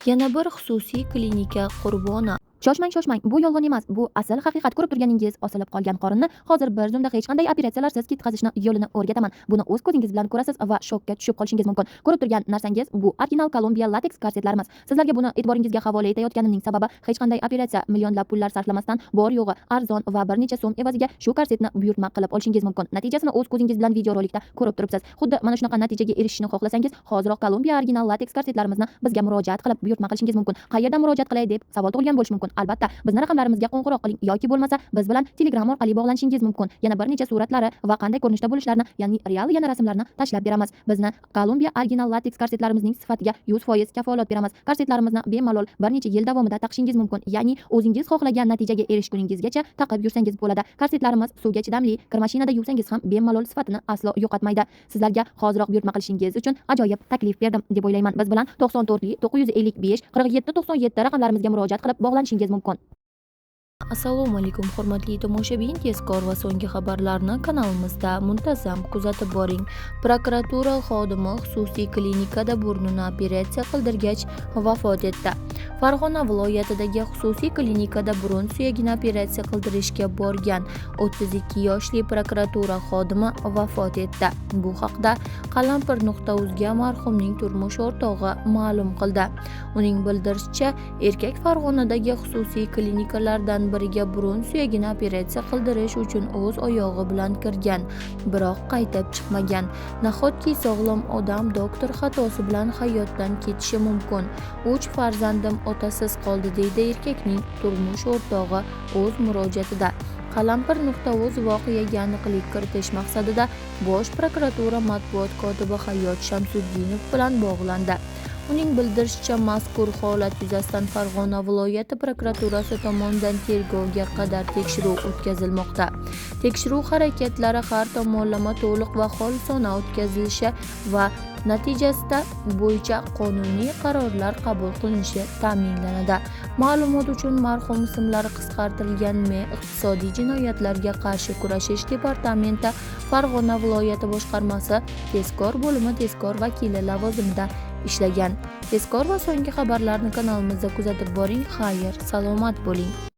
Yana bir xususiy klinika qurboni. Shoshmang, bu yolg'on emas, bu asl haqiqat. Ko'rib turganingiz, osilib qolgan qorinni hozir bir zumda hech qanday operatsiyalarsiz ketkazishni yo'lini o'rgataman. Buni o'z ko'zingiz bilan ko'rasiz va shokka tushib qolishingiz mumkin. Ko'rib turgan narsangiz bu original Kolumbiya lateks korsetlarimiz. Sizlarga buni e'tiboringizga havola etayotganimning sababi hech qanday operatsiya, millionlab pullar sarflamasdan bor yo'g'i arzon va bir necha so'm evaziga shu korsetni buyurtma qilib olishingiz mumkin. Natijasini o'z ko'zingiz bilan videorolikda ko'rib turibsiz. Xuddi mana shunaqa natijaga erishishni xohlasangiz, hoziroq Kolumbiya original lateks korsetlarimizni bizga murojaat qilib buyurtma qilishingiz mumkin. Qayerdan murojaat qilay deb savol tug'ilgan bo'lishi mumkin. Albatta, bizni raqamlarimizga qo'ng'iroq qiling yoki bo'lmasa biz bilan Telegram orqali bog'lanishingiz mumkin. Yana bir necha suratlari va qanday ko'rinishda bo'lishlarini, ya'ni real yana rasmlarni tashlab beramiz. Bizni Kolumbiya original lateks korsetlarimizning sifatiga 100% kafolat beramiz. Korsetlarimizni bemalol bir necha yil davomida taqishingiz mumkin. Ya'ni o'zingiz xohlagan natijaga erishguningizgacha taqib yursangiz bo'ladi. Korsetlarimiz suvga chidamli, kir mashinada yuvsangiz ham bemalol sifatini aslo yo'qotmaydi. Sizlarga hoziroq buyurtma qilishingiz uchun ajoyib taklif berdim deb o'ylayman. Biz bilan 94 955 47 97 raqamlarimizga murojaat qilib bog'lanishingiz mumkin. Assalomu alaykum hurmatli tomoshabin, tezkor va so'nggi xabarlarni kanalimizda muntazam kuzatib boring. Prokuratura xodimi xususiy klinikada burnini operatsiya qildirgach vafot etdi. Farg'ona viloyatidagi xususiy klinikada burun suyagini operatsiya qildirishga borgan 32 yoshli prokuratura xodimi vafot etdi. Bu haqda qalampir.uzga marhumning turmush o'rtog'i ma'lum qildi. Uning bildirishicha, erkak Farg'onadagi xususiy klinikalardan biriga burun suyagini operatsiya qildirish uchun o'z oyog'i bilan kirgan, biroq qaytib chiqmagan. Nahotki sog'lom odam doktor xatosi bilan hayotdan ketishi mumkin. 3 farzandim otasiz qoldi, deydi erkakning turmush o'rtog'i o'z murojaatida. Qalampir.uz voqeaga aniqlik kiritish maqsadida Bosh prokuratura matbuot kotibi Hayot Shamsuddinov bilan bog'landi. Uning bildirishicha, mazkur holat yuzasidan Farg'ona viloyati prokuraturasi tomonidan tergovga qadar tekshiruv o'tkazilmoqda. Tekshiruv harakatlari har tomonlama to'liq va xolisona o'tkazilishi va natijasida bo'yicha qonuniy qarorlar qabul qilinishi ta'minlanadi. Ma'lumot uchun, marhum ismlari qisqartirilgan iqtisodiy jinoyatlarga qarshi kurashish departamenti Farg'ona viloyati boshqarmasi tezkor bo'limi tezkor vakili lavozimida ishlagan. Tezkor va so'nggi xabarlarni kanalimizda kuzatib boring. Xayr, salomat bo'ling.